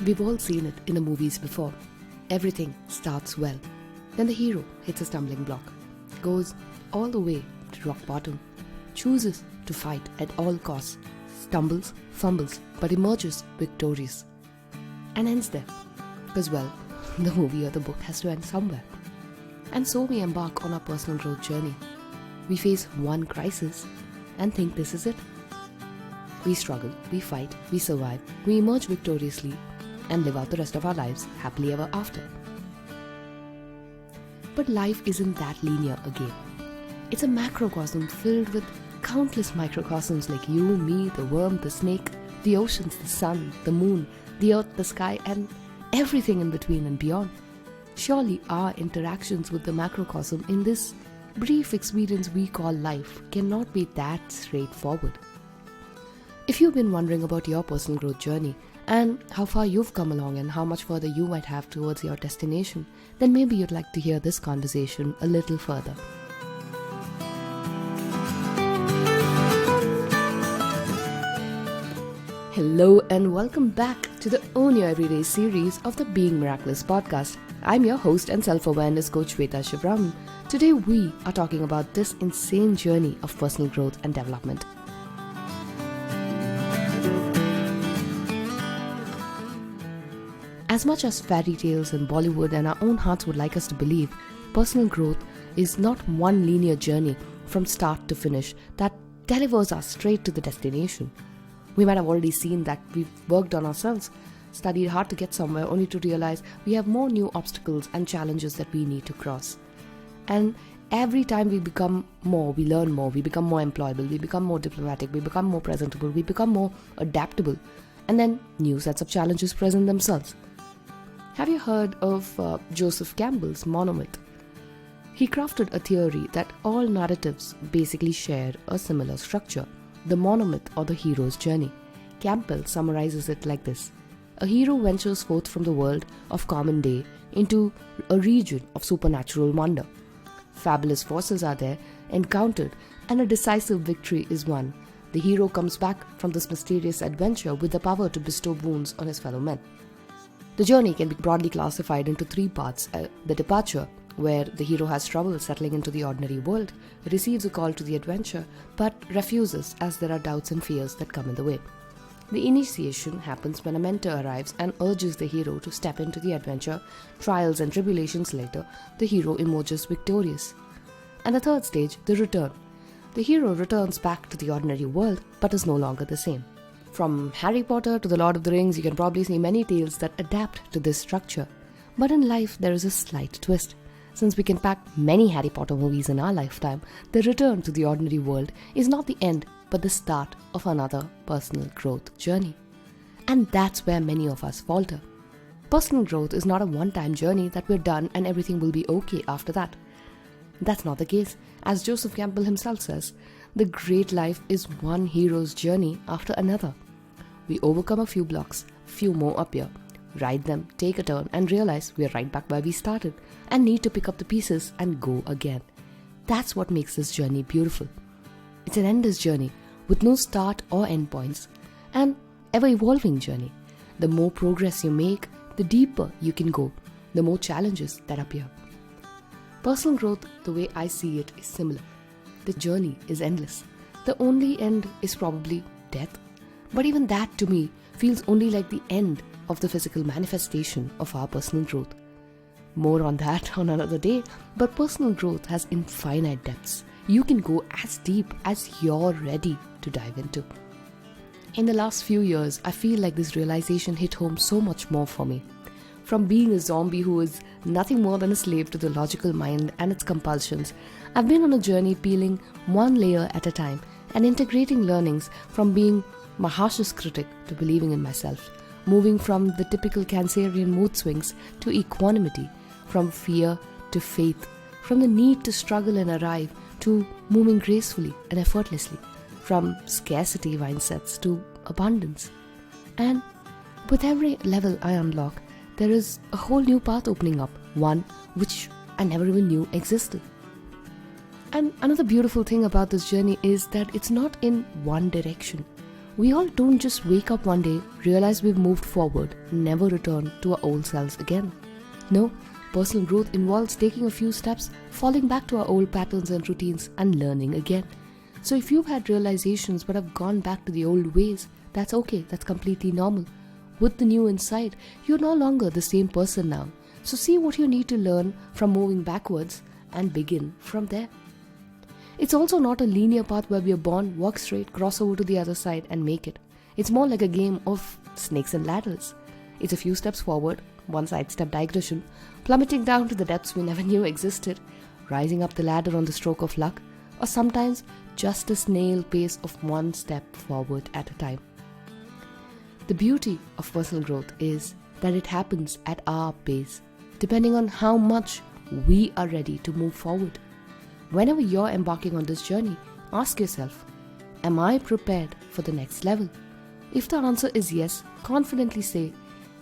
We've all seen it in the movies before. Everything starts well. Then the hero hits a stumbling block, goes all the way to rock bottom, chooses to fight at all costs, stumbles, fumbles, but emerges victorious. And ends there. Because, well, the movie or the book has to end somewhere. And so we embark on our personal growth journey. We face one crisis and think this is it. We struggle, we fight, we survive, we emerge victoriously and live out the rest of our lives happily ever after. But life isn't that linear again. It's a macrocosm filled with countless microcosms like you, me, the worm, the snake, the oceans, the sun, the moon, the earth, the sky, and everything in between and beyond. Surely our interactions with the macrocosm in this brief experience we call life cannot be that straightforward. If you've been wondering about your personal growth journey and how far you've come along and how much further you might have towards your destination, then maybe you'd like to hear this conversation a little further. Hello and welcome back to the Own Your Everyday series of the Being Miraculous podcast. I'm your host and self-awareness coach Shweta Shivram. Today we are talking about this insane journey of personal growth and development. As much as fairy tales and Bollywood and our own hearts would like us to believe, personal growth is not one linear journey from start to finish that delivers us straight to the destination. We might have already seen that we've worked on ourselves, studied hard to get somewhere only to realize we have more new obstacles and challenges that we need to cross. And every time we become more, we learn more, we become more employable, we become more diplomatic, we become more presentable, we become more adaptable, and then new sets of challenges present themselves. Have you heard of Joseph Campbell's monomyth? He crafted a theory that all narratives basically share a similar structure, the monomyth or the hero's journey. Campbell summarizes it like this. A hero ventures forth from the world of common day into a region of supernatural wonder. Fabulous forces are there, encountered, and a decisive victory is won. The hero comes back from this mysterious adventure with the power to bestow boons on his fellow men. The journey can be broadly classified into three parts. The departure, where the hero has trouble settling into the ordinary world, receives a call to the adventure, but refuses as there are doubts and fears that come in the way. The initiation happens when a mentor arrives and urges the hero to step into the adventure. Trials and tribulations later, the hero emerges victorious. And the third stage, the return. The hero returns back to the ordinary world, but is no longer the same. From Harry Potter to the Lord of the Rings, you can probably see many tales that adapt to this structure. But in life, there is a slight twist. Since we can pack many Harry Potter movies in our lifetime, the return to the ordinary world is not the end, but the start of another personal growth journey. And that's where many of us falter. Personal growth is not a one-time journey that we're done and everything will be okay after that. That's not the case. As Joseph Campbell himself says, the great life is one hero's journey after another. We overcome a few blocks, few more appear, ride them, take a turn and realize we're right back where we started and need to pick up the pieces and go again. That's what makes this journey beautiful. It's an endless journey with no start or end points, an ever-evolving journey. The more progress you make, the deeper you can go, the more challenges that appear. Personal growth, the way I see it, is similar. The journey is endless. The only end is probably death. But even that to me feels only like the end of the physical manifestation of our personal growth. More on that on another day, but personal growth has infinite depths. You can go as deep as you're ready to dive into. In the last few years, I feel like this realization hit home so much more for me. From being a zombie who is nothing more than a slave to the logical mind and its compulsions, I've been on a journey peeling one layer at a time and integrating learnings from being my harshest critic to believing in myself, moving from the typical Cancerian mood swings to equanimity, from fear to faith, from the need to struggle and arrive to moving gracefully and effortlessly, from scarcity mindsets to abundance. And with every level I unlock, there is a whole new path opening up, one which I never even knew existed. And another beautiful thing about this journey is that it's not in one direction. We all don't just wake up one day, realize we've moved forward, never return to our old selves again. No, personal growth involves taking a few steps, falling back to our old patterns and routines, and learning again. So if you've had realizations but have gone back to the old ways, that's okay, that's completely normal. With the new insight, you're no longer the same person now. So see what you need to learn from moving backwards and begin from there. It's also not a linear path where we are born, walk straight, cross over to the other side and make it. It's more like a game of snakes and ladders. It's a few steps forward, one sidestep digression, plummeting down to the depths we never knew existed, rising up the ladder on the stroke of luck, or sometimes just a snail pace of one step forward at a time. The beauty of personal growth is that it happens at our pace, depending on how much we are ready to move forward. Whenever you're embarking on this journey, ask yourself, am I prepared for the next level? If the answer is yes, confidently say,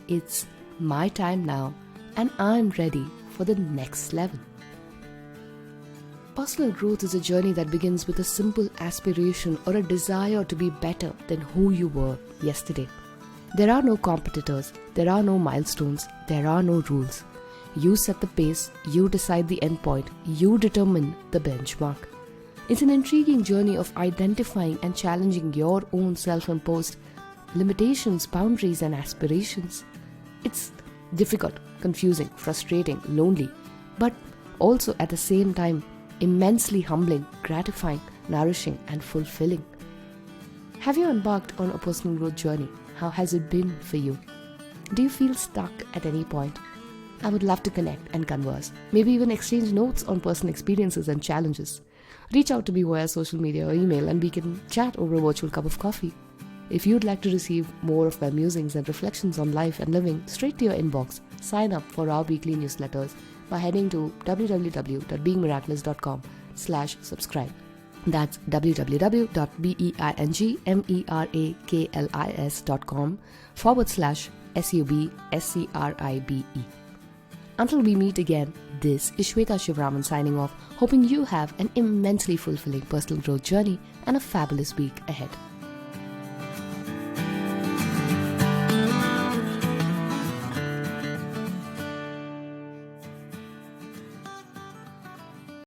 it's my time now and I'm ready for the next level. Personal growth is a journey that begins with a simple aspiration or a desire to be better than who you were yesterday. There are no competitors, there are no milestones, there are no rules. You set the pace, you decide the endpoint, you determine the benchmark. It's an intriguing journey of identifying and challenging your own self-imposed limitations, boundaries, and aspirations. It's difficult, confusing, frustrating, lonely, but also at the same time immensely humbling, gratifying, nourishing, and fulfilling. Have you embarked on a personal growth journey? How has it been for you? Do you feel stuck at any point? I would love to connect and converse, maybe even exchange notes on personal experiences and challenges. Reach out to me via social media or email and we can chat over a virtual cup of coffee. If you'd like to receive more of my musings and reflections on life and living straight to your inbox, sign up for our weekly newsletters by heading to www.beingmiraculous.com/subscribe. That's www.beingmiraculous.com/subscribe. Until we meet again, this is Shweta Shivraman signing off, hoping you have an immensely fulfilling personal growth journey and a fabulous week ahead.